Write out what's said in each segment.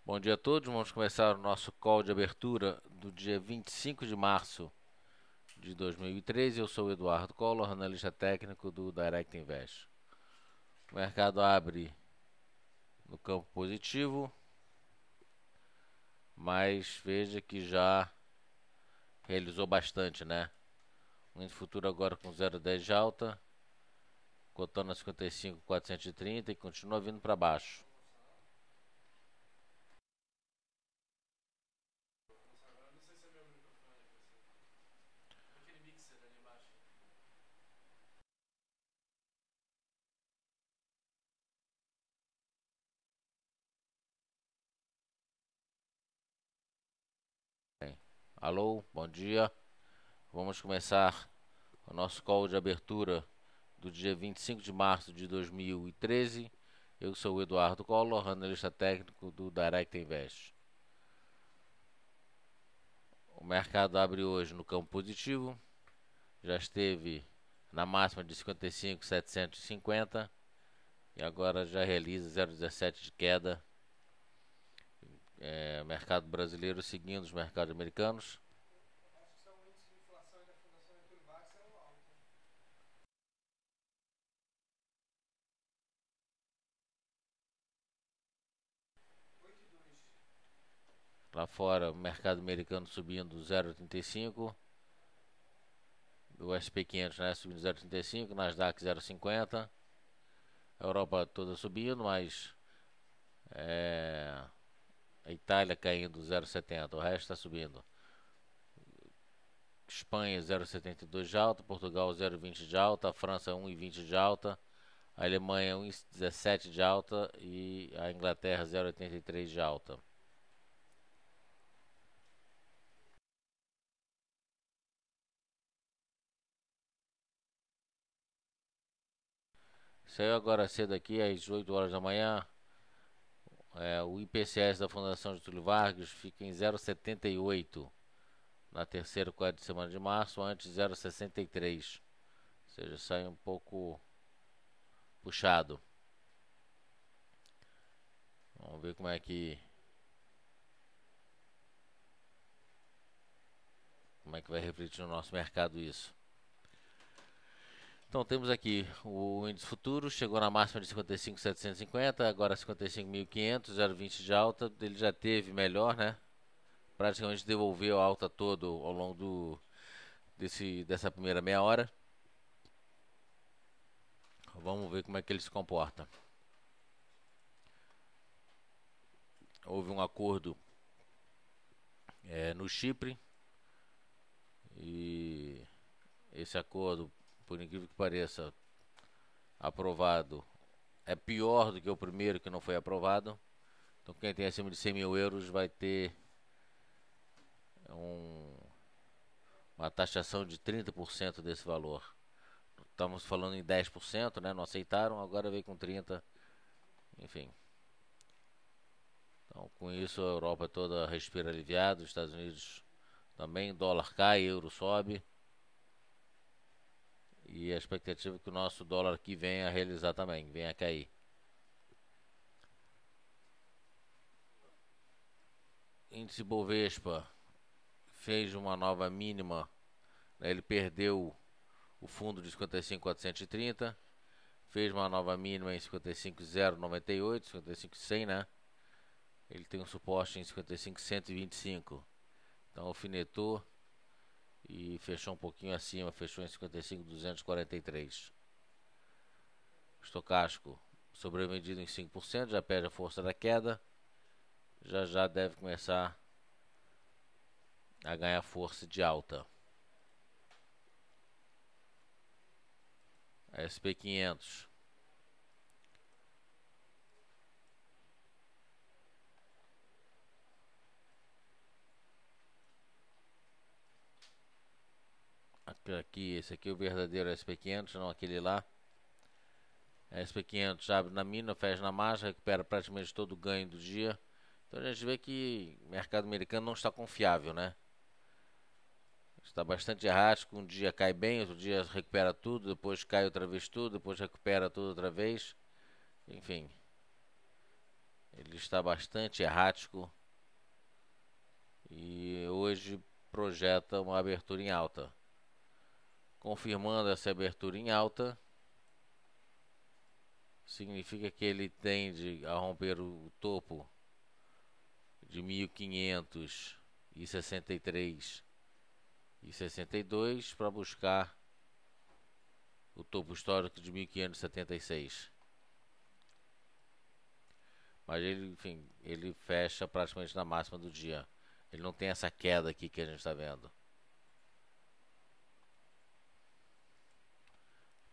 Bom dia a todos, vamos começar o nosso call de abertura do dia 25 de março de 2013. Eu sou o Eduardo Collor, analista técnico do Direct Invest. O mercado abre no campo positivo, mas veja que já realizou bastante, né? O índice futuro agora com 0,10 de alta, cotando a 55.430 e continua vindo para baixo. Alô, bom dia. Vamos começar o nosso call de abertura do dia 25 de março de 2013. Eu sou o Eduardo Collor, analista técnico do Direct Invest. O mercado abre hoje no campo positivo, já esteve na máxima de 55.750 e agora já realiza 0,17 de queda. Mercado brasileiro seguindo os mercados americanos. Lá fora, o mercado americano subindo 0,35, o SP500, né, subindo 0,35, Nasdaq 0,50, a Europa toda subindo, mas a Itália caindo 0,70, o resto está subindo. Espanha 0,72 de alta, Portugal 0,20 de alta, a França 1,20 de alta, a Alemanha 1,17 de alta e a Inglaterra 0,83 de alta. Saiu agora cedo aqui às 8 horas da manhã. O IPCS da Fundação Getúlio Vargas fica em 0,78 na terceira quarta de semana de março, antes 0,63. Ou seja, sai um pouco puxado. Vamos ver como é que vai refletir no nosso mercado isso. Então temos aqui o índice futuro, chegou na máxima de 55.750, agora 55.500, 0,20 de alta. Ele já teve melhor, né? Praticamente devolveu a alta toda ao longo dessa primeira meia hora. Vamos ver como é que ele se comporta. Houve um acordo no Chipre e esse acordo, por incrível que pareça, aprovado, é pior do que o primeiro que não foi aprovado. Então quem tem acima de 100 mil euros vai ter uma taxação de 30% desse valor. Estamos falando em 10%, né? Não aceitaram, agora veio com 30%. Enfim. Então, com isso, a Europa toda respira aliviada, os Estados Unidos também, dólar cai, euro sobe. E a expectativa é que o nosso dólar aqui venha a realizar também, venha a cair. Índice Bovespa fez uma nova mínima, né? Ele perdeu o fundo de 55.430, fez uma nova mínima em 55.098, 55.100, né? Ele tem um suporte em 55.125. Então alfinetou e fechou um pouquinho acima, fechou em 55.243. Estocástico sobremedido em 5%, já perde a força da queda. Já deve começar a ganhar força de alta. SP500 aqui, esse aqui é o verdadeiro SP500, não aquele lá. SP500 abre na mínima, fecha na margem, recupera praticamente todo o ganho do dia. Então a gente vê que o mercado americano não está confiável, né? Está bastante errático, um dia cai bem, outro dia recupera tudo, depois cai outra vez tudo, depois recupera tudo outra vez. Enfim, Ele está bastante errático e hoje projeta uma abertura em alta. Confirmando essa abertura em alta, significa que ele tende a romper o topo de 1563,62 para buscar o topo histórico de 1576. Mas ele, enfim, ele fecha praticamente na máxima do dia. Ele não tem essa queda aqui que a gente está vendo.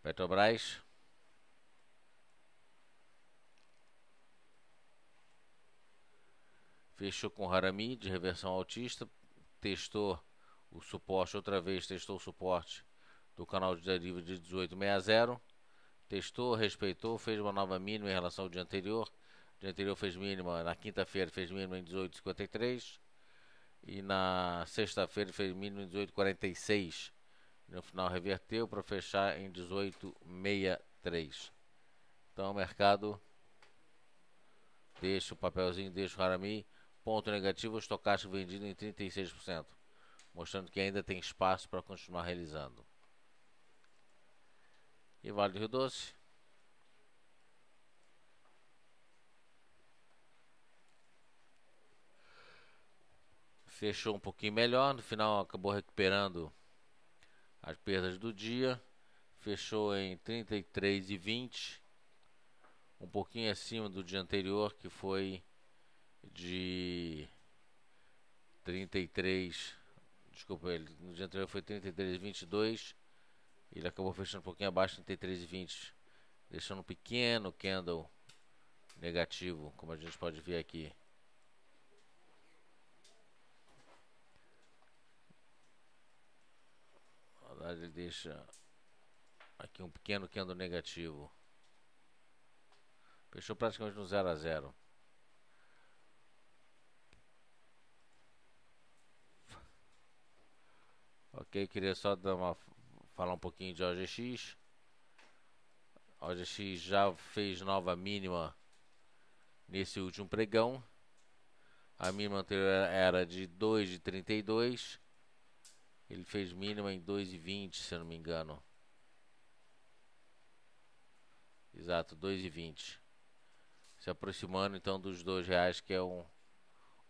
Petrobras fechou com Harami de reversão altista, testou o suporte outra vez, testou o suporte do canal de deriva de 1860, testou, respeitou, fez uma nova mínima em relação ao dia anterior. O dia anterior fez mínima, na quinta-feira fez mínima em 18,53 e na sexta-feira fez mínima em 18,46. No final reverteu para fechar em 18,63. Então o mercado deixa o papelzinho, deixa o Harami. Ponto negativo, o estocástico vendido em 36%, mostrando que ainda tem espaço para continuar realizando. E Vale do Rio Doce. Fechou um pouquinho melhor, no final acabou recuperando as perdas do dia. Fechou em 33,20, um pouquinho acima do dia anterior, que foi de 33. Desculpa, no dia anterior foi 33,22. Ele acabou fechando um pouquinho abaixo, 33,20, deixando um pequeno candle negativo, como a gente pode ver aqui. Na verdade, ele deixa aqui um pequeno candle negativo. Fechou praticamente no 0 a 0. Ok, queria só falar um pouquinho de OGX. OGX já fez nova mínima nesse último pregão. A mínima anterior era de 2,32. Ele fez mínima em 2,20, se eu não me engano. Exato, 2,20. Se aproximando então dos R$2, que é um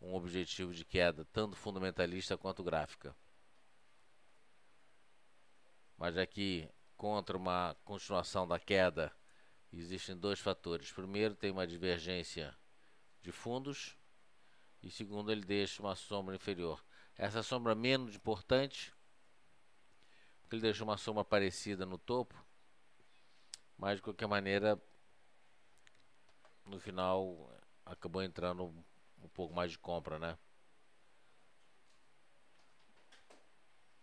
objetivo de queda, tanto fundamentalista quanto gráfica. Mas aqui, contra uma continuação da queda, existem dois fatores. Primeiro, tem uma divergência de fundos. E segundo, ele deixa uma sombra inferior. Essa sombra menos importante, porque ele deixa uma sombra parecida no topo. Mas de qualquer maneira, no final, acabou entrando um pouco mais de compra, né?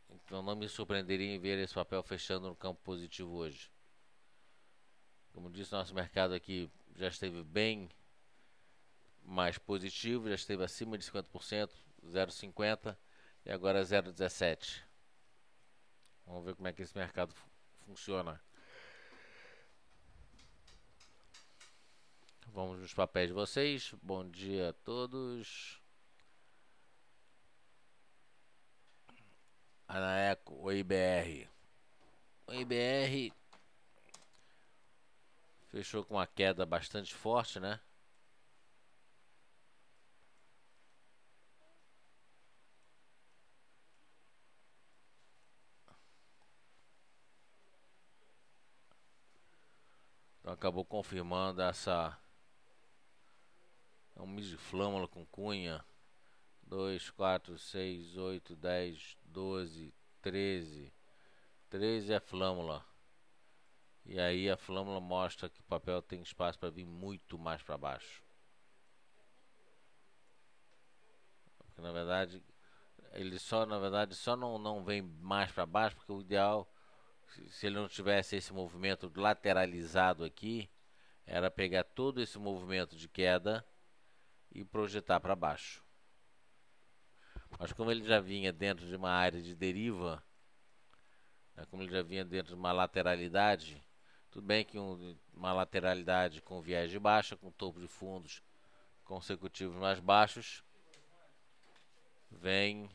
Então não me surpreenderia em ver esse papel fechando no campo positivo hoje. Como disse, nosso mercado aqui já esteve bem mais positivo, já esteve acima de 50%, 0,50 e agora 0,17. Vamos ver como é que esse mercado funciona. Vamos nos papéis de vocês. Bom dia a todos. Anaeco, o IBR. O IBR fechou com uma queda bastante forte, né? Então acabou confirmando essa. É um misto de flâmula com cunha. 2, 4, 6, 8, 10, 12, 13. 13 é flâmula. E aí a flâmula mostra que o papel tem espaço para vir muito mais para baixo. Porque na verdade ele só não vem mais para baixo porque o ideal, se ele não tivesse esse movimento lateralizado aqui, era pegar todo esse movimento de queda e projetar para baixo. Mas como ele já vinha dentro de uma área de deriva, né, como ele já vinha dentro de uma lateralidade, tudo bem que uma lateralidade com viés de baixa, com topo de fundos consecutivos mais baixos, vem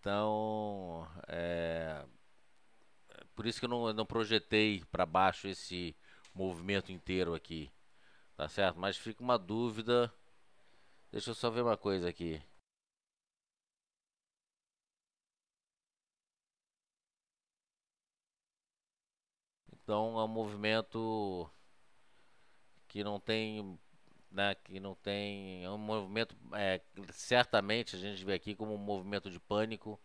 então, por isso que eu não projetei para baixo esse movimento inteiro aqui, tá certo? Mas fica uma dúvida. Deixa eu só ver uma coisa aqui. Então é um movimento que não tem, né, que não tem, é um movimento, certamente a gente vê aqui como um movimento de pânico,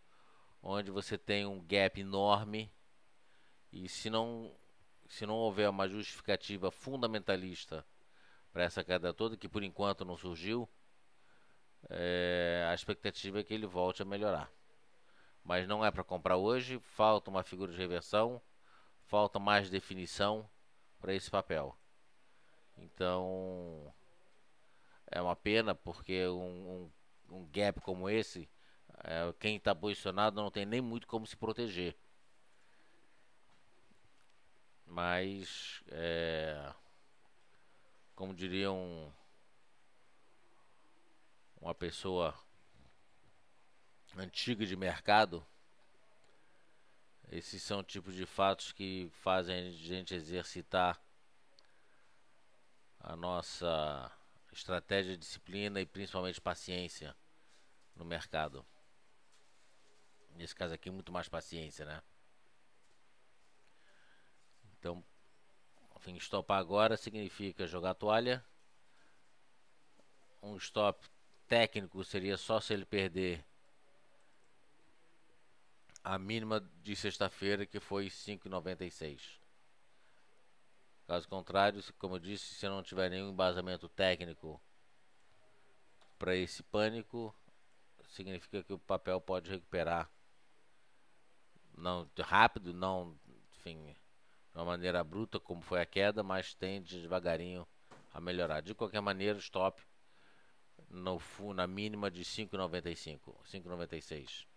onde você tem um gap enorme e se não houver uma justificativa fundamentalista para essa queda toda, que por enquanto não surgiu, a expectativa é que ele volte a melhorar. Mas não é para comprar hoje, falta uma figura de reversão, falta mais definição para esse papel. Então é uma pena porque um gap como esse, quem está posicionado não tem nem muito como se proteger. Mas, como diria uma pessoa antiga de mercado, esses são tipos de fatos que fazem a gente exercitar a nossa estratégia, disciplina e principalmente paciência no mercado. Nesse caso aqui, muito mais paciência, né? Então, enfim, stopar agora significa jogar a toalha. Um stop técnico seria só se ele perder a mínima de sexta-feira, que foi 5,96. Caso contrário, como eu disse, se não tiver nenhum embasamento técnico para esse pânico, significa que o papel pode recuperar, não rápido, não, enfim, de uma maneira bruta como foi a queda, mas tende devagarinho a melhorar. De qualquer maneira, stop na mínima de 5,95, 5,96.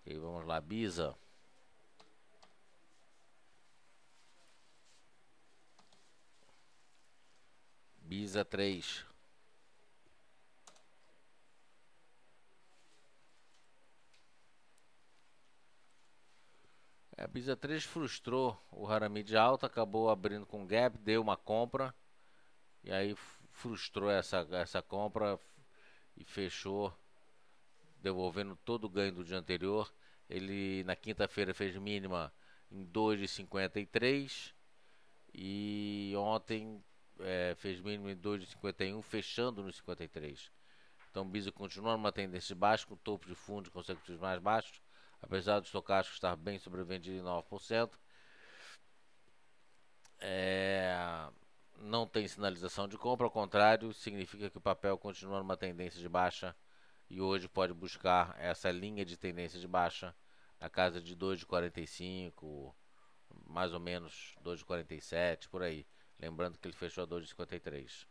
Ok, vamos lá, Bisa. Bisa 3. A Bisa 3 frustrou o Harami de alta, acabou abrindo com gap, deu uma compra e aí frustrou essa compra e fechou, devolvendo todo o ganho do dia anterior. Ele na quinta-feira fez mínima em 2,53 e ontem fez mínima em 2,51, fechando no 53. Então o Bisa continua numa tendência de baixo, com topo de fundos consecutivos mais baixos, apesar do estocástico estar bem sobrevendido em 9%. Não tem sinalização de compra, ao contrário, significa que o papel continua numa tendência de baixa e hoje pode buscar essa linha de tendência de baixa na casa de 2,45, mais ou menos 2,47, por aí. Lembrando que ele fechou a 2,53.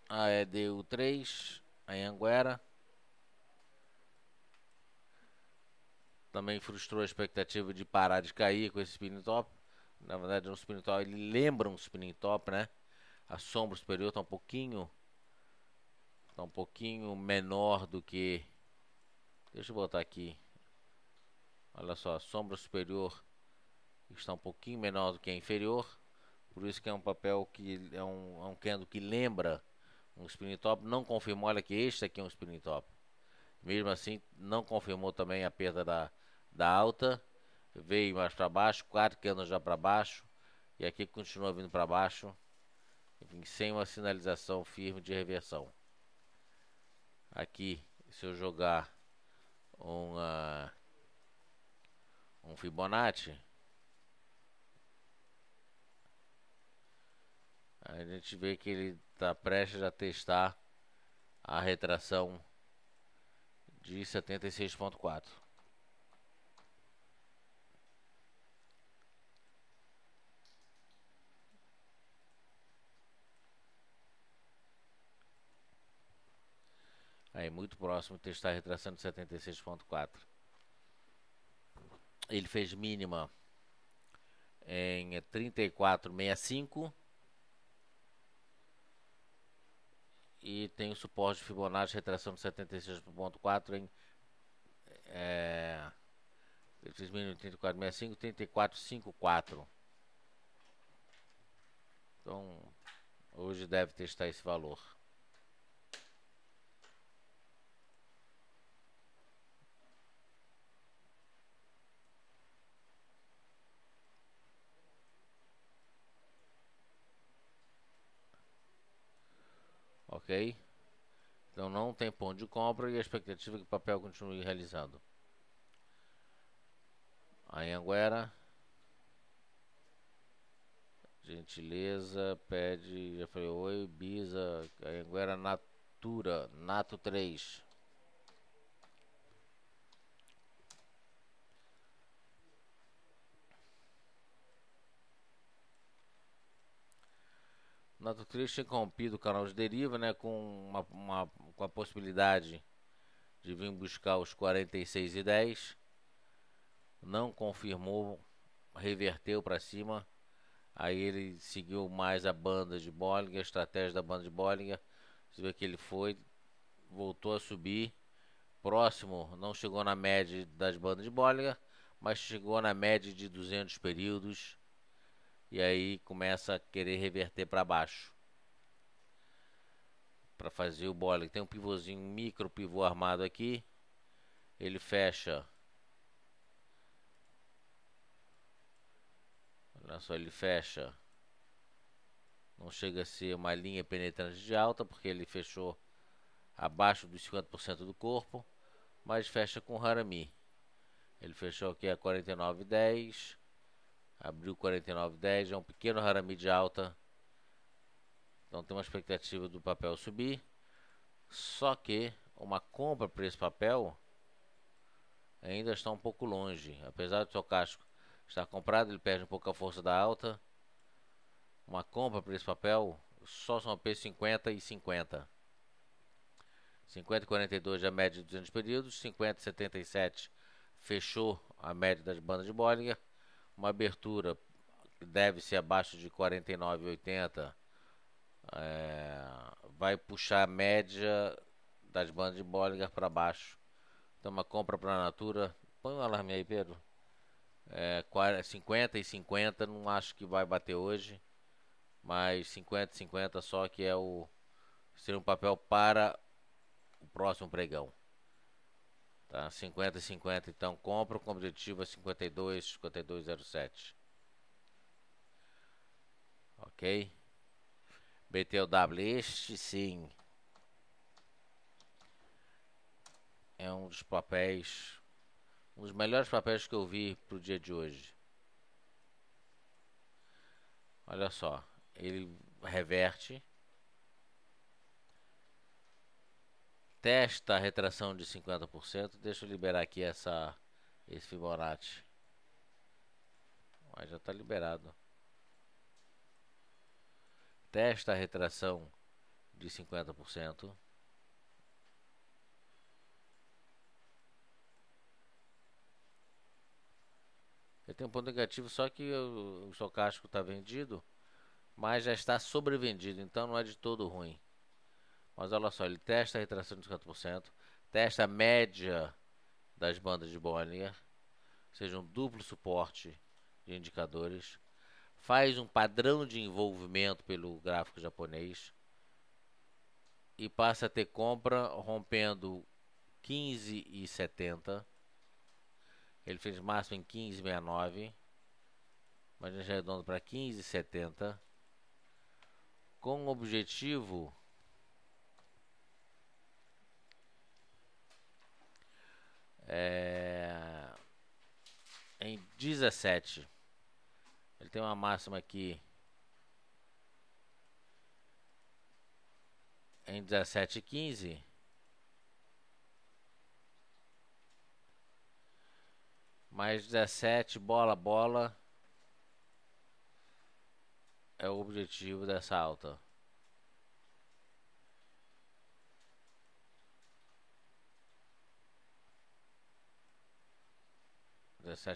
A EDU3, a Anhanguera, também frustrou a expectativa de parar de cair com esse spinning top. Na verdade, um spinning top, ele lembra um spinning top, né? A sombra superior está um pouquinho menor do que. Deixa eu botar aqui. Olha só, a sombra superior está um pouquinho menor do que a inferior. Por isso que é um papel que é um candle que lembra um spinning top. Não confirmou, olha que este aqui é um spinning top. Mesmo assim, não confirmou também a perda da alta. Veio mais para baixo, 4 candles já para baixo. E aqui continua vindo para baixo. Enfim, sem uma sinalização firme de reversão. Aqui, se eu jogar um Fibonacci, A gente vê que ele está prestes a testar a retração de 76,4. Aí, muito próximo de testar a retração de 76,4. Ele fez mínima em 34,65 e tem o suporte de Fibonacci retração de 76,4 em ele fez mínimo 34,65, 34,54. Então hoje deve testar esse valor. Ok? Então não tem ponto de compra e a expectativa é que o papel continue realizando. A Anhanguera, gentileza, pede, já falei oi, Bisa, Anhanguera Natura, Nato 3. Nato 3 tinha rompido o canal de deriva, né, com a possibilidade de vir buscar os 46,10. Não confirmou, reverteu para cima. Aí ele seguiu mais a banda de Bollinger, a estratégia da banda de Bollinger. Você vê que ele foi, voltou a subir. Próximo, não chegou na média das bandas de Bollinger, mas chegou na média de 200 períodos. E aí começa a querer reverter para baixo. Para fazer o Bollinger. Tem um pivôzinho, um micro pivô armado aqui. Ele fecha. Olha só, ele fecha. Não chega a ser uma linha penetrante de alta, porque ele fechou abaixo dos 50% do corpo, mas fecha com Harami. Ele fechou aqui a 49,10, abriu 49,10, é um pequeno Harami de alta, então tem uma expectativa do papel subir, só que uma compra para esse papel ainda está um pouco longe, apesar do seu casco estar comprado, ele perde um pouco a força da alta. Uma compra para esse papel só são P50 e 50. 50 e 42 a média de 200 períodos, 50 e 77 fechou a média das bandas de Bollinger, uma abertura que deve ser abaixo de 49,80 vai puxar a média das bandas de Bollinger para baixo. Então uma compra para a Natura, põe um alarme aí, Pedro. 50 e 50 não acho que vai bater hoje, mas 50 e 50 só que seria um papel para o próximo pregão. Tá, 50 e 50 então compra com objetivo a 52, 52,07. Ok? BTOW, este sim é um dos papéis, um dos melhores papéis que eu vi pro dia de hoje. Olha só, ele reverte, testa a retração de 50%. Deixa eu liberar aqui esse Fibonacci. Mas já está liberado. Testa a retração de 50%. Ele tem um ponto negativo, só que o estocástico está vendido, mas já está sobrevendido, então não é de todo ruim. Mas olha só, ele testa a retração de 50%, testa a média das bandas de Bollinger, ou seja, um duplo suporte de indicadores, faz um padrão de envolvimento pelo gráfico japonês e passa a ter compra rompendo 15,70. Ele fez máximo em 15,69, mas já redondo para 15,70, com o objetivo em 17. Ele tem uma máxima aqui em 17,15. Mais 17, bola é o objetivo dessa alta.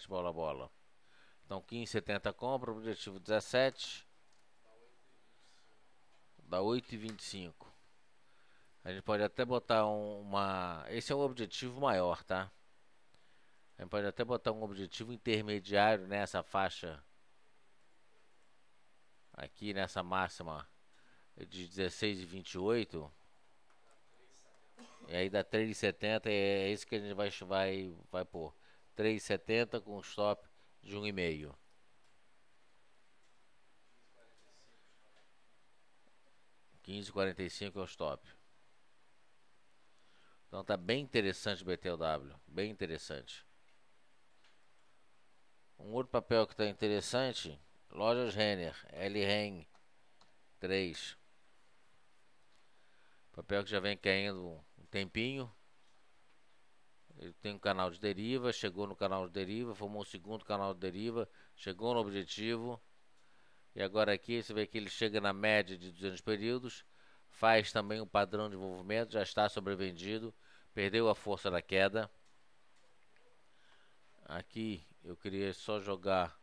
Bola. Então 15,70 compra, objetivo 17. Dá 8,25. A gente pode até botar uma... Esse é o objetivo maior, tá? A gente pode até botar um objetivo intermediário nessa faixa. Aqui nessa máxima de 16,28. E aí dá 3,70. É isso que a gente vai pôr. 3,70 com stop de 1,5. 15,45 é o stop. Então tá bem interessante o BTLW. Bem interessante. Um outro papel que tá interessante. Lojas Renner. LREN 3. Papel que já vem caindo um tempinho. Ele tem um canal de deriva. Chegou no canal de deriva. Formou um segundo canal de deriva. Chegou no objetivo. E agora aqui você vê que ele chega na média de 200 períodos. Faz também um padrão de envolvimento. Já está sobrevendido. Perdeu a força da queda. Aqui eu queria só jogar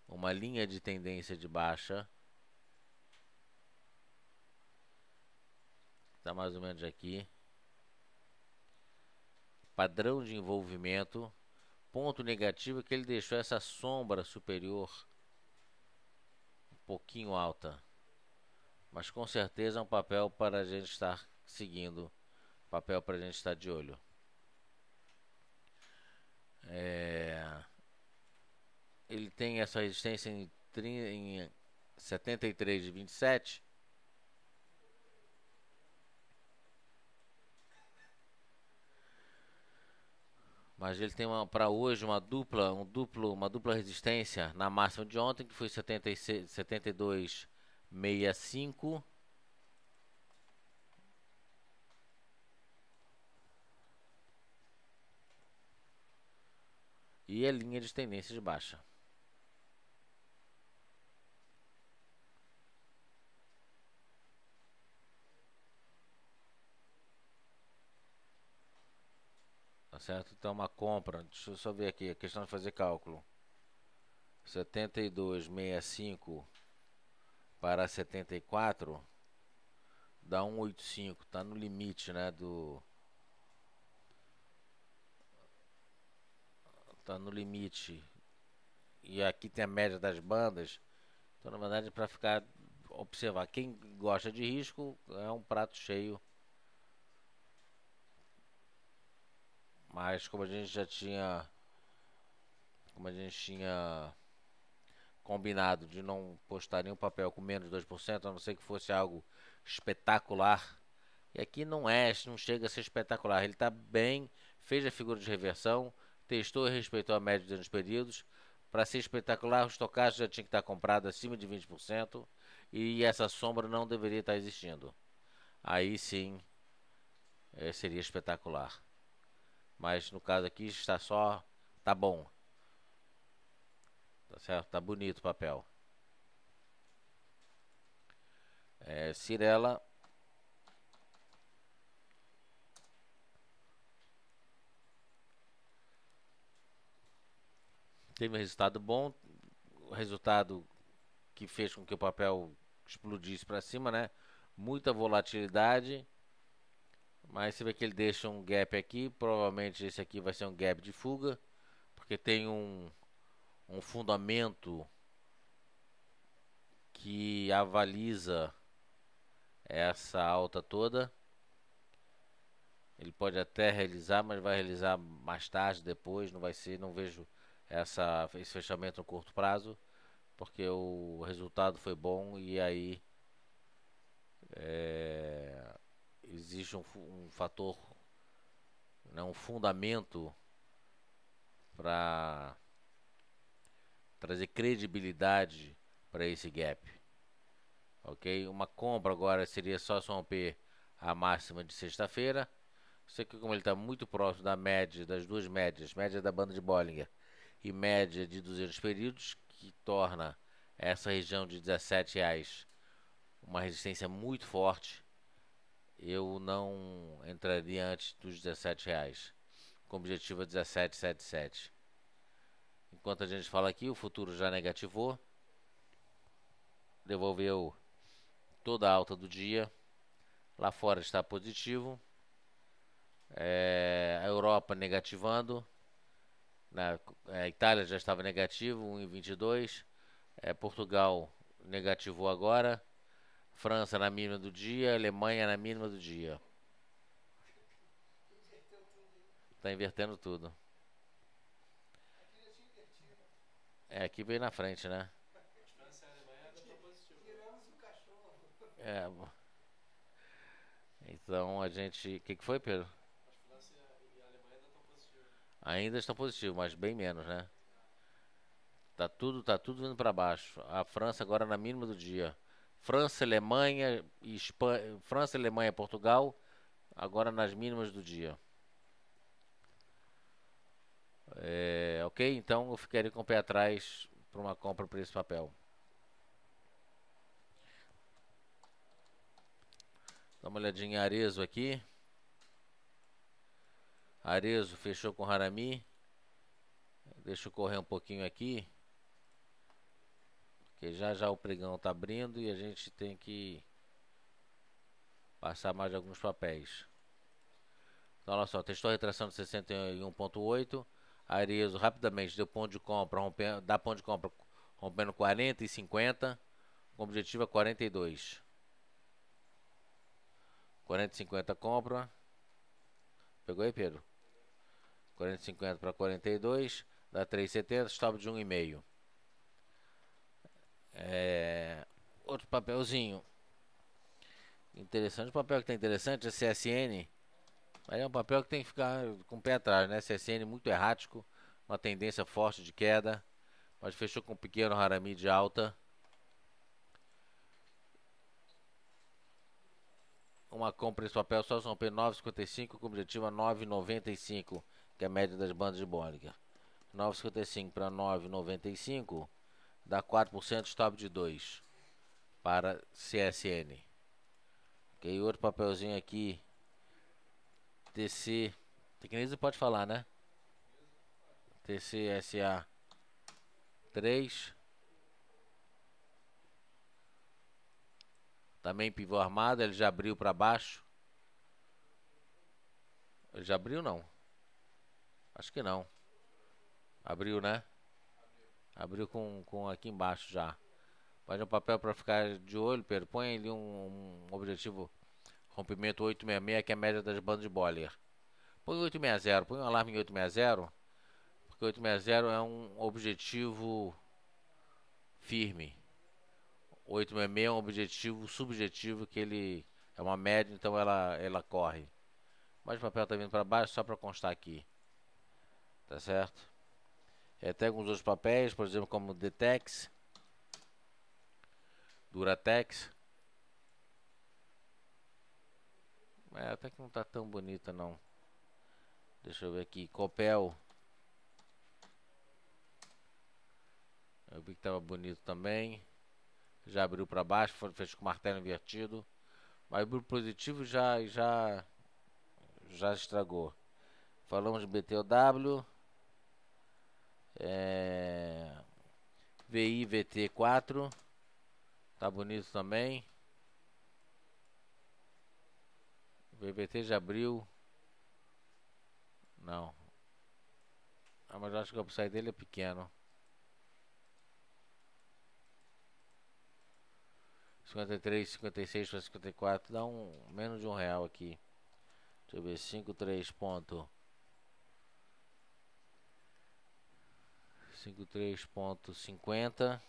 uma linha de tendência de baixa. Está mais ou menos aqui. Padrão de envolvimento. Ponto negativo é que ele deixou essa sombra superior um pouquinho alta. Mas com certeza é um papel para a gente estar seguindo. Papel para a gente estar de olho. Ele tem essa resistência em 73,27. Mas ele tem para hoje uma dupla resistência na máxima de ontem, que foi 72,65. E a linha de tendência de baixa. Tá certo? Então uma compra, deixa eu só ver aqui, a questão de fazer cálculo. 72,65 para 74 dá 1,85, tá no limite, né, tá no limite. E aqui tem a média das bandas. Então, na verdade, para ficar observar, quem gosta de risco é um prato cheio. Mas como a gente tinha combinado de não postar nenhum papel com menos de 2%, a não ser que fosse algo espetacular. E aqui não chega a ser espetacular. Ele está bem, fez a figura de reversão, testou e respeitou a média dos períodos. Para ser espetacular, o estocástico já tinha que estar comprado acima de 20% e essa sombra não deveria estar existindo. Aí sim seria espetacular. Mas no caso aqui tá bom. Tá certo? Tá bonito o papel. Cirela. Teve um resultado bom. O resultado que fez com que o papel explodisse para cima, né? Muita volatilidade. Mas você vê que ele deixa um gap aqui. Provavelmente esse aqui vai ser um gap de fuga. Porque tem um fundamento que avaliza essa alta toda. Ele pode até realizar, mas vai realizar mais tarde, depois. Não vejo esse fechamento no curto prazo. Porque o resultado foi bom e aí existe um fator, né, um fundamento para trazer credibilidade para esse gap, ok? Uma compra agora seria só romper a máxima de sexta-feira. Isso aqui, como ele está muito próximo da média, das duas médias, média da banda de Bollinger e média de 200 períodos, que torna essa região de R$ 17 uma resistência muito forte, eu não entraria antes dos R$ 17, com objetivo a 17,77. Enquanto a gente fala aqui, o futuro já negativou, devolveu toda a alta do dia. Lá fora está positivo, a Europa negativando, a Itália já estava negativo, 1,22. Portugal negativou agora, França na mínima do dia, Alemanha na mínima do dia. Tá invertendo tudo. Aqui veio na frente, né? É, então a gente. O que foi, Pedro? Ainda estão positivos, mas bem menos, né? Tá tudo vindo para baixo. A França agora na mínima do dia. França, Alemanha, Espanha, França, Alemanha, Portugal, agora nas mínimas do dia. Ok? Então eu ficaria com o pé atrás para uma compra por esse papel. Dá uma olhadinha em Arezzo aqui. Arezzo fechou com Harami. Deixa eu correr um pouquinho aqui. Porque já o pregão tá abrindo e a gente tem que passar mais alguns papéis. Então olha só, testou a retração de 61,8. Arezzo rapidamente deu ponto de compra, dá ponto de compra rompendo 40 e 50. Com objetivo a 42. 40 e 50 compra. Pegou aí, Pedro? 40 e 50 para 42. Dá 3,70. Stop de 1,5. Outro papelzinho interessante. O papel que tá interessante é CSN. Mas é um papel que tem que ficar com o pé atrás, né? CSN muito errático. Uma tendência forte de queda. Mas fechou com um pequeno Harami de alta. Uma compra desse papel só se romper 9,55 com objetivo a 9,95, que é a média das bandas de Bollinger. 9,55 para 9,95 dá 4%, stop de 2 para CSN. Ok, outro papelzinho aqui, TC, Tecnisa pode falar, né? TCSA 3. Também pivô armado, ele já abriu para baixo. Ele já abriu não? Acho que não. Abriu, né? Abriu com aqui embaixo já. Mas um papel para ficar de olho, Pedro. Põe ali um objetivo rompimento 866, que é a média das bandas de Bollinger. Põe 860, põe um alarme em 860, porque 860 é um objetivo firme. 866 é um objetivo subjetivo, que ele é uma média, então ela corre. Mas o papel está vindo para baixo, só para constar aqui. Tá certo? Tem alguns outros papéis, por exemplo, como Detex, Duratex. Até que não tá tão bonita não. Deixa eu ver aqui, Copel. Eu vi que tava bonito também. Já abriu para baixo, fez com o martelo invertido. Mas o grupo positivo já estragou. Falamos de BTOW. VI VT4. Tá bonito também. O VBT já abriu. Não. Mas eu acho que o upside dele é pequeno. 53, 56 para 54. Dá menos de R$1 aqui. Deixa eu ver. 53 ponto. 53,50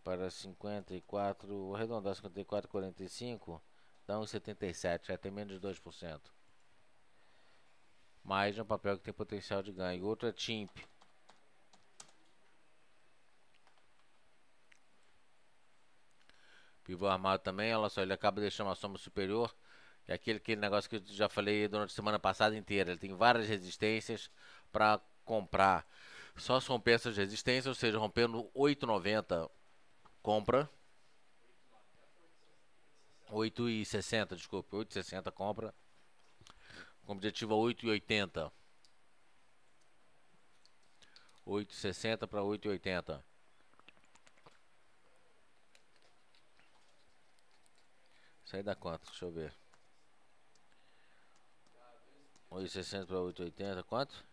para 54. Vou arredondar 54,45. Dá 1,77. Já tem menos de 2%. Mais um papel que tem potencial de ganho. Outro é TIMP. Pivô armado também, olha só, ele acaba deixando uma sombra superior. É aquele negócio que eu já falei durante a semana passada inteira. Ele tem várias resistências para comprar. Só se romper essas resistências, ou seja, rompendo 8,90 compra. 8,60, desculpa, 8,60 compra. Com objetivo a 8,80. 8,60 para 8,80. Isso aí dá quanto? Deixa eu ver. 8,60 para 8,80, quanto?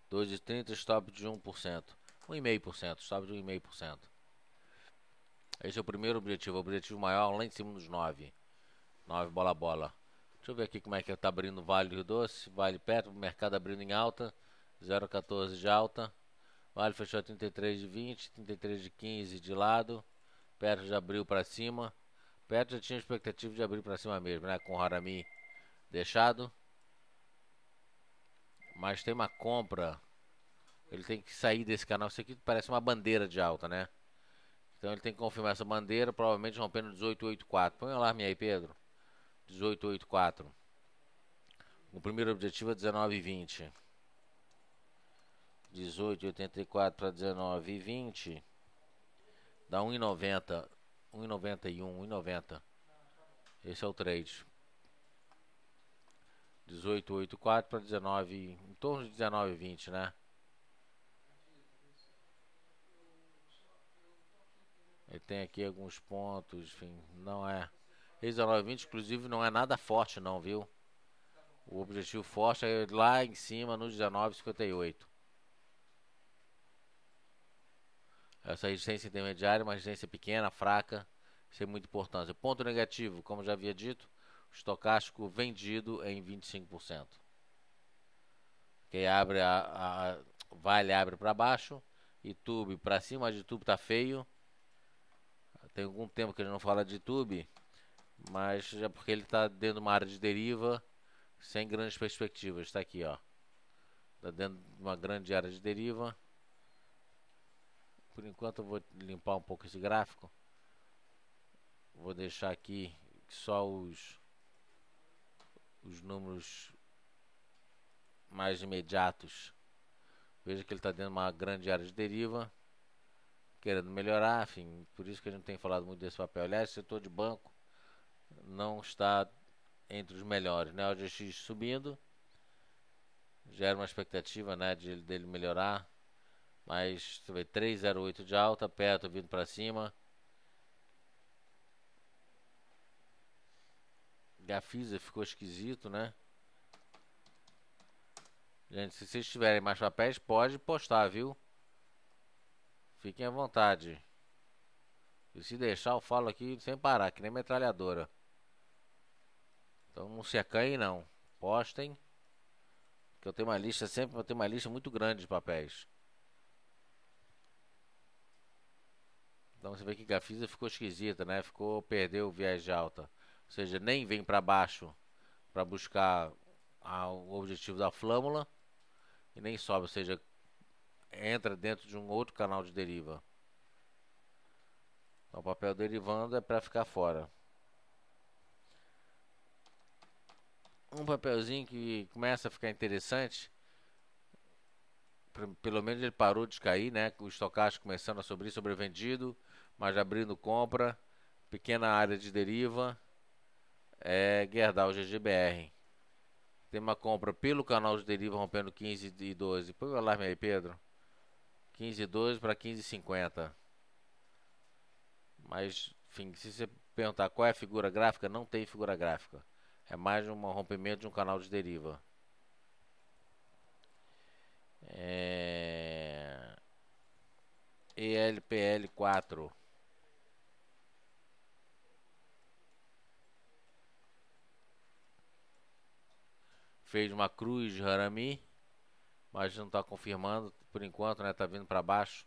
2,30, stop de 1%. 1,5%, stop de 1,5%. Esse é o primeiro objetivo. O objetivo maior lá em cima dos 9. 9 bola a bola. Deixa eu ver aqui como é que tá abrindo o Vale do Rio Doce. Vale perto, o mercado abrindo em alta. 0,14 de alta. Vale fechou a 33 de 20, 33 de 15 de lado. Perto já abriu para cima. Perto já tinha expectativa de abrir para cima mesmo, né? Com o Harami deixado. Mas tem uma compra. Ele tem que sair desse canal. Isso aqui parece uma bandeira de alta, né? Então ele tem que confirmar essa bandeira, provavelmente rompendo 18,84. Põe o alarme aí, Pedro. 18,84. O primeiro objetivo é 19,20. 18,84 para 19,20. Dá 1,90. 1,91. 1,90. Esse é o trade. 18,84 para 19. Em torno de 19,20, né? Ele tem aqui alguns pontos, enfim, não é. Esse 19,20, inclusive, não é nada forte, não, viu? O objetivo forte é lá em cima no 19,58. Essa resistência intermediária é uma resistência pequena, fraca. Isso é muito importante. Ponto negativo, como já havia dito, o estocástico vendido em 25%. Que abre Vale abre para baixo e Tube para cima, mas de Tube tá feio. Tem algum tempo que ele não fala de Tube, mas já porque ele está dentro de uma área de deriva sem grandes perspectivas. Está aqui, ó. Está dentro de uma grande área de deriva. Por enquanto eu vou limpar um pouco esse gráfico. Vou deixar aqui só os números mais imediatos. Veja que ele está dentro de uma grande área de deriva, querendo melhorar, enfim, por isso que a gente tem falado muito desse papel. Aliás, o setor de banco não está entre os melhores, né? O GX subindo, gera uma expectativa, né, dele melhorar, mas você vê 3,08 de alta, perto vindo para cima. Gafisa ficou esquisito, né? Gente, se vocês tiverem mais papéis, pode postar, viu? Fiquem à vontade. E se deixar, eu falo aqui sem parar, que nem metralhadora. Então não se acanhem, não. Postem. Que eu tenho uma lista, sempre vou ter uma lista muito grande de papéis. Então você vê que Gafisa ficou esquisita, né? Perdeu o viés de alta. Ou seja, nem vem para baixo para buscar o objetivo da flâmula e nem sobe, ou seja, entra dentro de um outro canal de deriva. Então, o papel derivando é para ficar fora. Um papelzinho que começa a ficar interessante, pelo menos ele parou de cair, né? O estocástico começando a sobrevendido, mas abrindo compra, pequena área de deriva, é Gerdau GGBR. Tem uma compra pelo canal de deriva rompendo 15 e 12. Põe o alarme aí, Pedro. 15 e 12 para 15,50. Mas, enfim, se você perguntar qual é a figura gráfica, não tem figura gráfica. É mais um rompimento de um canal de deriva. ELPL4. Fez uma cruz de Harami, mas não está confirmando por enquanto, né? Tá vindo para baixo.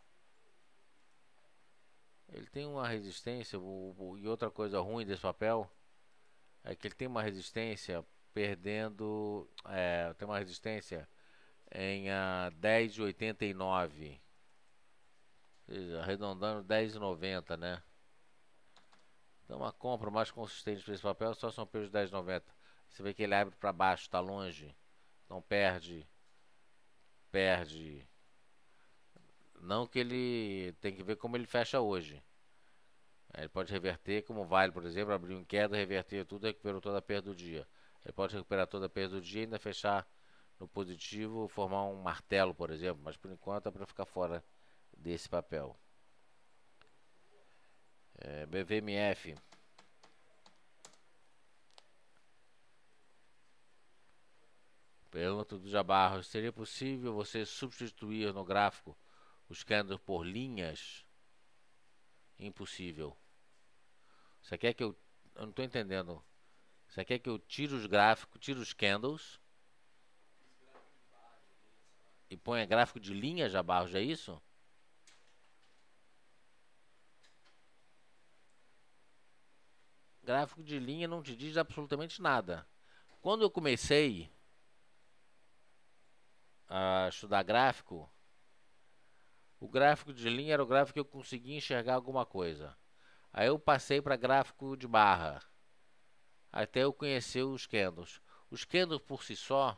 Ele tem uma resistência, e outra coisa ruim desse papel é que ele tem uma resistência perdendo, tem uma resistência em 10,89, arredondando 10,90, né? Então uma compra mais consistente para esse papel só são pelos 10,90. Você vê que ele abre para baixo, está longe. Então perde. Não que ele tem que ver como ele fecha hoje. Ele pode reverter, como vale, por exemplo, abriu em queda, reverter tudo, recuperou toda a perda do dia. Ele pode recuperar toda a perda do dia e ainda fechar no positivo, formar um martelo, por exemplo. Mas por enquanto é para ficar fora desse papel. BVMF. Pergunta do Jabarro: seria possível você substituir no gráfico os candles por linhas? Impossível. Você quer que eu não estou entendendo. Você quer que eu tire os gráficos, tire os candles e ponha gráfico de linha, Jabarro? Já é isso? Gráfico de linha não te diz absolutamente nada. Quando eu comecei a estudar gráfico, o gráfico de linha era o gráfico que eu conseguia enxergar alguma coisa. Aí eu passei para gráfico de barra, até eu conhecer os candles. Os candles por si só,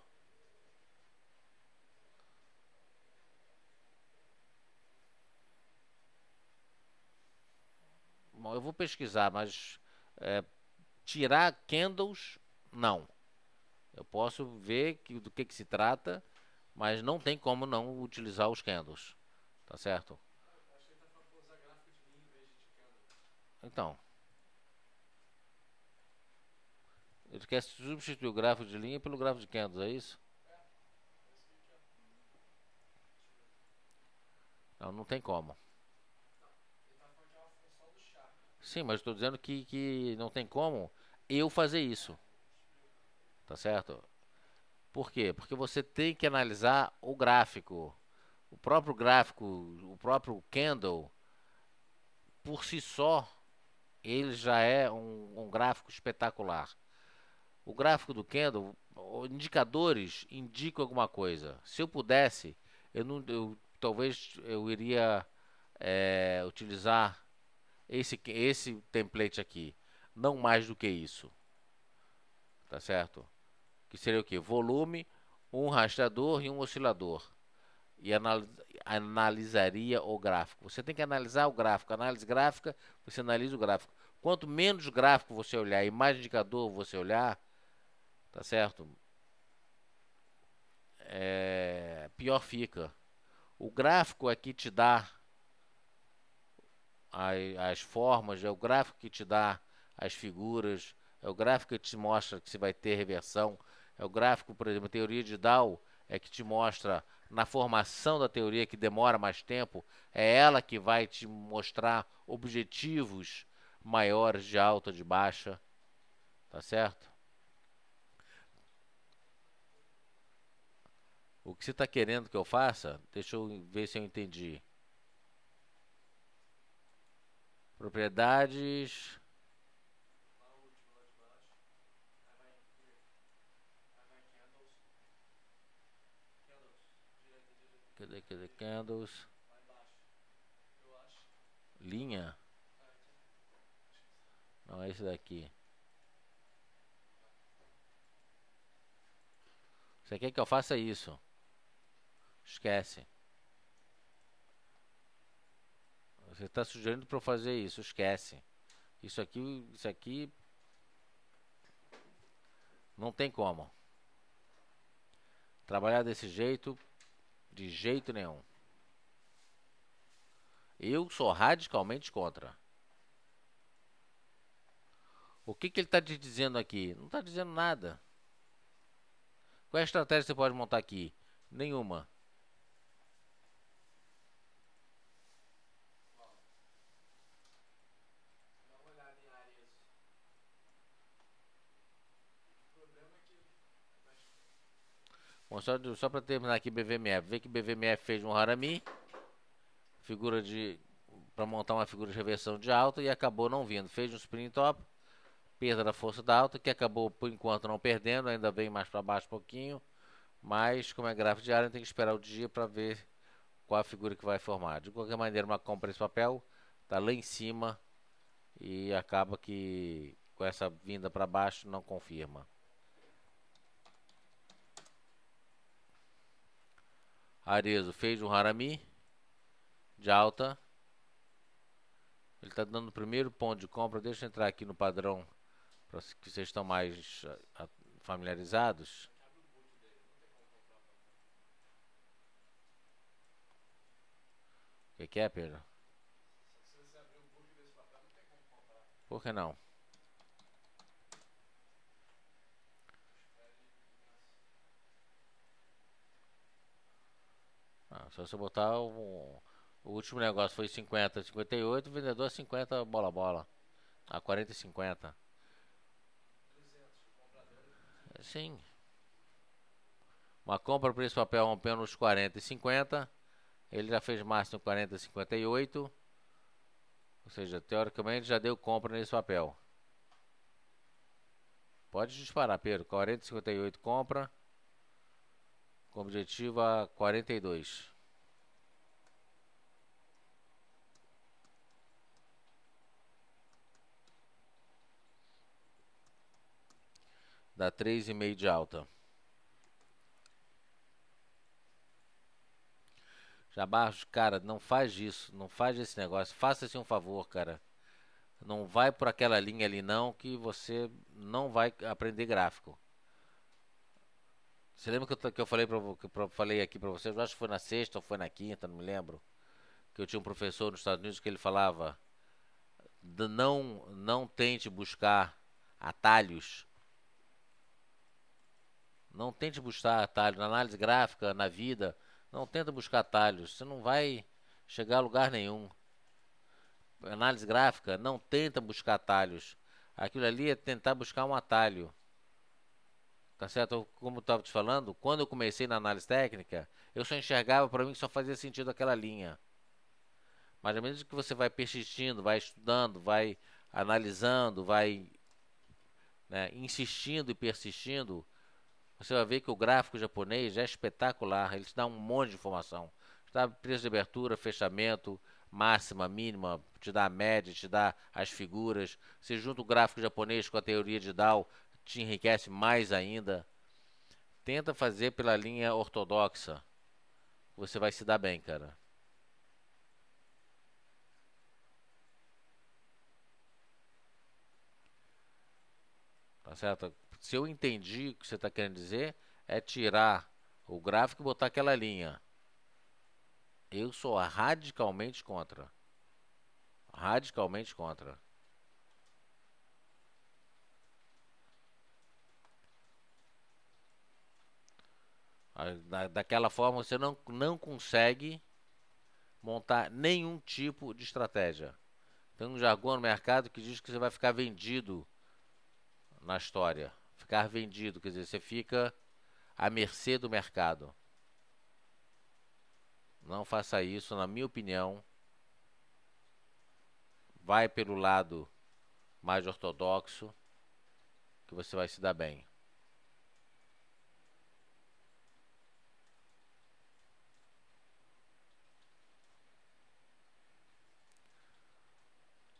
bom, eu vou pesquisar, mas tirar candles, não. Eu posso ver do que se trata, mas não tem como não utilizar os candles. Tá certo? Então, ele quer substituir o gráfico de linha pelo gráfico de candles, é isso? Não, não tem como. Sim, mas estou dizendo que não tem como eu fazer isso. Tá certo? Por quê? Porque você tem que analisar o gráfico. O próprio gráfico, o próprio candle, por si só, ele já é um gráfico espetacular. O gráfico do candle, indicadores indicam alguma coisa. Se eu pudesse, talvez eu iria utilizar esse template aqui. Não mais do que isso. Tá certo? Que seria o quê? Volume, um rastreador e um oscilador. E analisaria o gráfico. Você tem que analisar o gráfico. Análise gráfica, você analisa o gráfico. Quanto menos gráfico você olhar e mais indicador você olhar, tá certo? Pior fica. O gráfico é que te dá as formas, é o gráfico que te dá as figuras, é o gráfico que te mostra que você vai ter reversão, é o gráfico, por exemplo, a teoria de Dow é que te mostra na formação da teoria que demora mais tempo, é ela que vai te mostrar objetivos maiores de alta, de baixa, tá certo? O que você está querendo que eu faça? Deixa eu ver se eu entendi. Propriedades. Cadê candles? Linha? Não, é esse daqui. Você quer que eu faça isso? Esquece. Você está sugerindo para eu fazer isso? Esquece. Isso aqui não tem como. Trabalhar desse jeito, de jeito nenhum. Eu sou radicalmente contra. O que ele está te dizendo aqui? Não está dizendo nada. Qual é a estratégia que você pode montar aqui? Nenhuma. Bom, só para terminar aqui BVMF. Vê que BVMF fez um Harami. Figura de... para montar uma figura de reversão de alta e acabou não vindo. Fez um spring top. Perda da força da alta, que acabou por enquanto não perdendo. Ainda vem mais para baixo um pouquinho. Mas como é gráfico diário, tem que esperar o dia para ver qual a figura que vai formar. De qualquer maneira, uma compra esse papel está lá em cima e acaba que com essa vinda para baixo não confirma. Arezo fez um Harami de alta. Ele está dando o primeiro ponto de compra. Deixa eu entrar aqui no padrão para que vocês estão mais familiarizados. O que é, Pedro? Por que não? Se você botar o último negócio foi 50, 58, o vendedor 50 bola a bola. A 40 e 50. Sim. Uma compra por esse papel rompendo nos 40 e 50. Ele já fez máximo 40 e 58. Ou seja, teoricamente já deu compra nesse papel. Pode disparar, Pedro. 40 e 58 compra. Com objetivo a 42. Dá 3,5 de alta. Já Barros, cara, não faz isso. Não faz esse negócio. Faça-se um favor, cara. Não vai por aquela linha ali não, que você não vai aprender gráfico. Você lembra que eu falei, falei aqui pra você? Eu acho que foi na sexta ou foi na quinta, não me lembro. Que eu tinha um professor nos Estados Unidos que ele falava: não tente buscar atalhos. Não tente buscar atalhos na análise gráfica, na vida. Não tenta buscar atalhos. Você não vai chegar a lugar nenhum. Análise gráfica, não tenta buscar atalhos. Aquilo ali é tentar buscar um atalho. Tá certo? Como eu estava te falando, quando eu comecei na análise técnica, eu só enxergava para mim que só fazia sentido aquela linha. Mas à medida que você vai persistindo, vai estudando, vai analisando, vai, né, insistindo e persistindo, você vai ver que o gráfico japonês é espetacular. Ele te dá um monte de informação. Te dá preço de abertura, fechamento, máxima, mínima, te dá a média, te dá as figuras. Você junta o gráfico japonês com a teoria de Dow, te enriquece mais ainda. Tenta fazer pela linha ortodoxa. Você vai se dar bem, cara. Tá certo? Se eu entendi o que você está querendo dizer, é tirar o gráfico e botar aquela linha. Eu sou radicalmente contra. Radicalmente contra. Daquela forma você não consegue montar nenhum tipo de estratégia. Tem um jargão no mercado que diz que você vai ficar vendido na história. Ficar vendido, quer dizer, você fica à mercê do mercado. Não faça isso, na minha opinião. Vai pelo lado mais ortodoxo, que você vai se dar bem.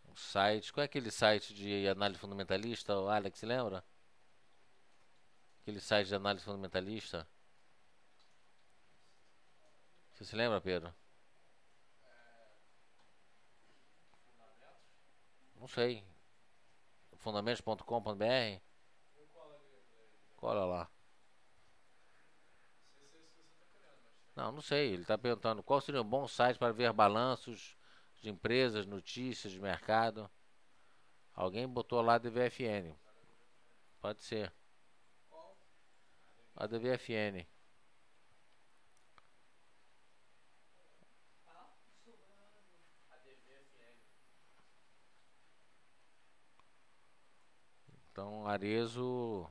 Um site, qual é aquele site de análise fundamentalista, o Alex, lembra? Aquele site de análise fundamentalista. Você se lembra, Pedro? Não sei. Fundamentos.com.br? Cola lá. Não, não sei. Ele está perguntando qual seria um bom site para ver balanços de empresas, notícias de mercado. Alguém botou lá DVFN. Pode ser. A DVFN. Então, Arezo.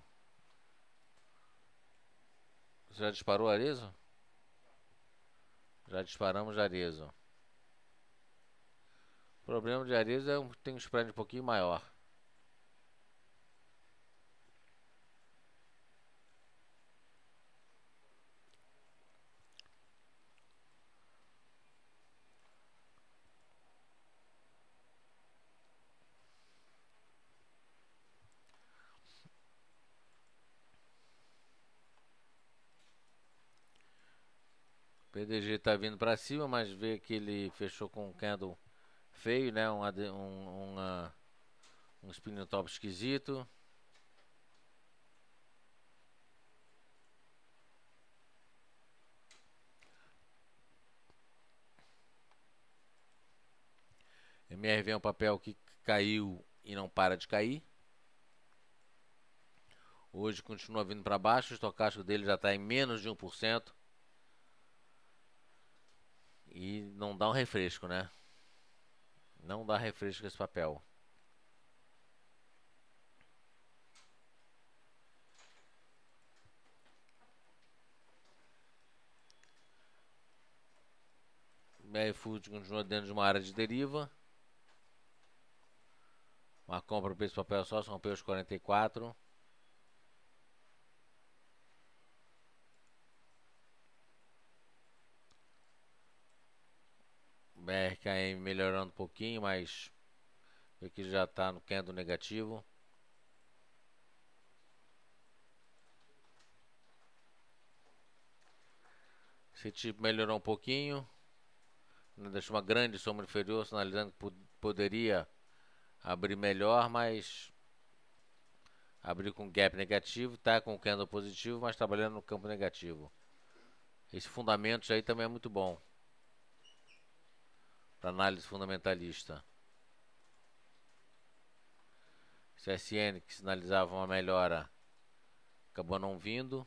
Você já disparou Arezo? Já disparamos Arezo. O problema de Arezo é que tem um spread um pouquinho maior. BDG tá vindo para cima, mas vê que ele fechou com um candle feio, né? Um spinning top esquisito. MRV é um papel que caiu e não para de cair. Hoje continua vindo para baixo, o estocástico dele já está em menos de 1%. E não dá um refresco, né? Não dá refresco esse papel. BR Food continua dentro de uma área de deriva. Uma compra para esse papel só, rompeu os 44. BRKM melhorando um pouquinho, mas aqui já está no candle negativo. Esse tipo melhorou um pouquinho, deixou uma grande sombra inferior, sinalizando que poderia abrir melhor, mas abriu com gap negativo, tá com candle positivo, mas trabalhando no campo negativo. Esse fundamento aí também é muito bom para análise fundamentalista. CSN, que sinalizava uma melhora, acabou não vindo.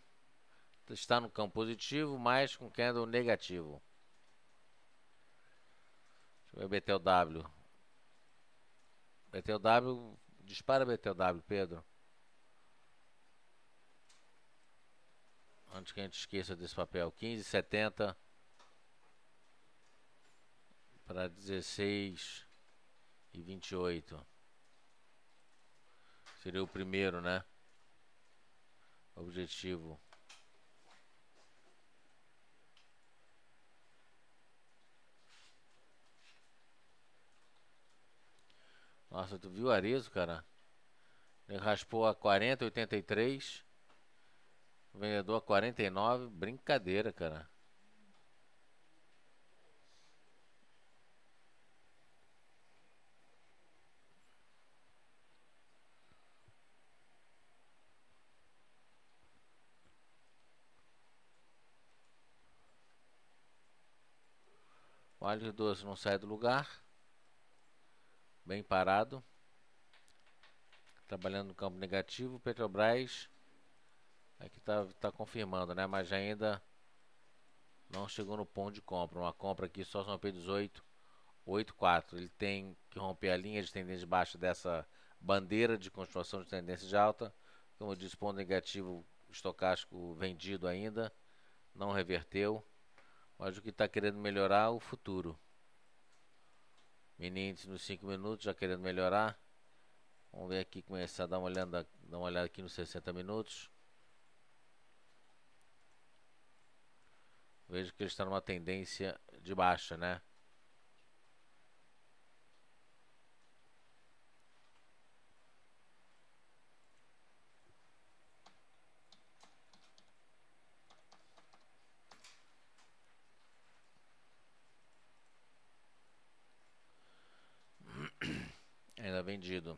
Está no campo positivo, mas com candle negativo. Deixa eu ver BTLW. BTLW, dispara BTLW, Pedro. Antes que a gente esqueça desse papel. 15,70 para 16,28. Seria o primeiro, né? Objetivo. Nossa, tu viu o Arezo, cara? Ele raspou a 40,83. O vendedor a 49. Brincadeira, cara. O alho doce não sai do lugar. Bem parado. Trabalhando no campo negativo. Petrobras aqui tá confirmando, né? Mas ainda não chegou no ponto de compra. Uma compra aqui só no P18, 8,4. Ele tem que romper a linha de tendência baixa dessa bandeira de continuação de tendência de alta. Como eu disse, ponto negativo estocástico vendido ainda. Não reverteu. Mas o que está querendo melhorar é o futuro. Mini índice nos 5 minutos já querendo melhorar. Vamos ver aqui, começar a dar uma olhada aqui nos 60 minutos. Vejo que ele está numa tendência de baixa, né? Ainda vendido.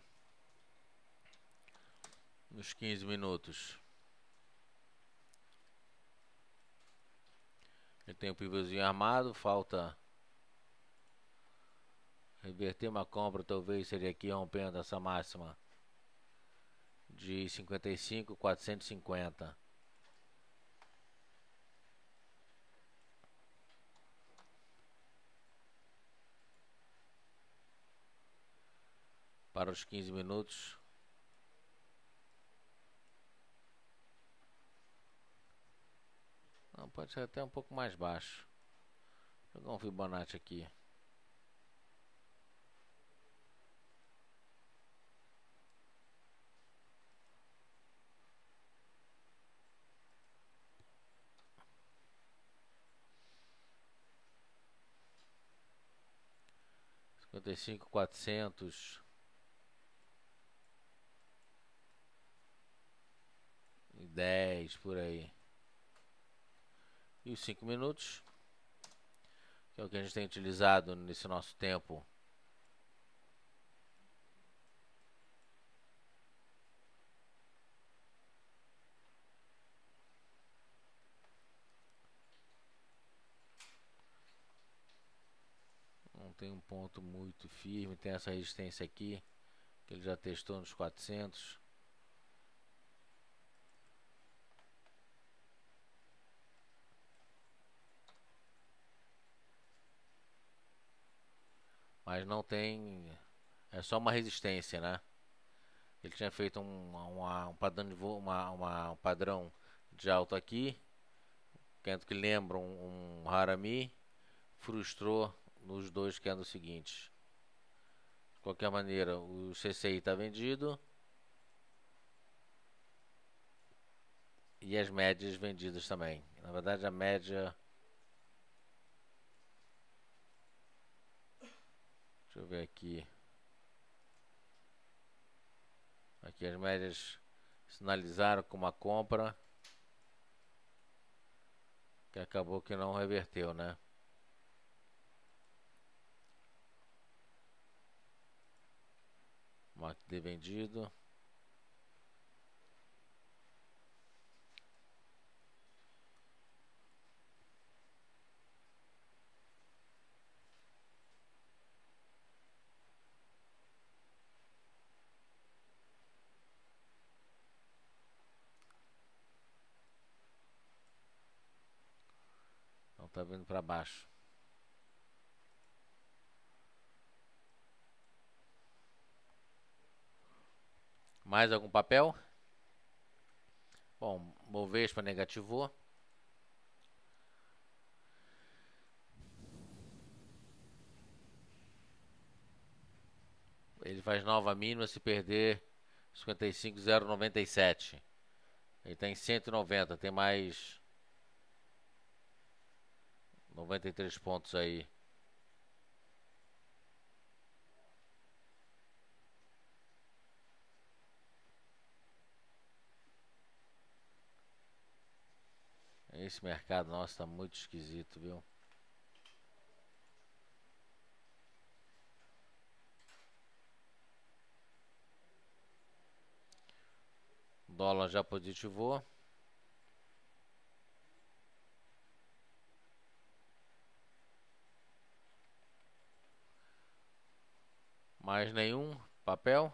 Nos 15 minutos. Ele tem o pivôzinho armado, falta reverter uma compra, talvez seria aqui rompendo essa máxima de 55,450. Para os 15 minutos. Não, pode ser até um pouco mais baixo. Vou pegar um Fibonacci aqui. Cinquenta e cinco, 400 e 10 por aí. E os 5 minutos. que é o que a gente tem utilizado nesse nosso tempo. Não tem um ponto muito firme, tem essa resistência aqui, que ele já testou nos 400. Mas não tem, é só uma resistência, né? Ele tinha feito um padrão um padrão de alta aqui, que lembra um Harami, frustrou nos dois candles seguintes. De qualquer maneira, o CCI está vendido e as médias vendidas também. Na verdade, a média, deixa eu ver aqui. Aqui as médias sinalizaram com uma compra que acabou que não reverteu, né? MACD vendido. Então tá vindo para baixo. Mais algum papel? Bom, Bovespa negativou. Ele faz nova mínima se perder 55,097. Ele está em 190, tem mais 93 pontos aí. Esse mercado nosso está muito esquisito, viu? O dólar já positivou. Mais nenhum papel.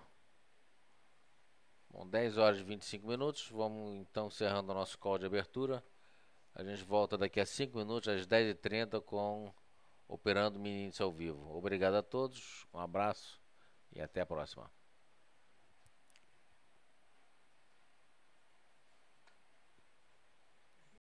Bom, 10 horas e 25 minutos. Vamos então encerrando o nosso call de abertura. A gente volta daqui a 5 minutos, às 10h30, com Operando Mini Índice ao vivo. Obrigado a todos, um abraço e até a próxima.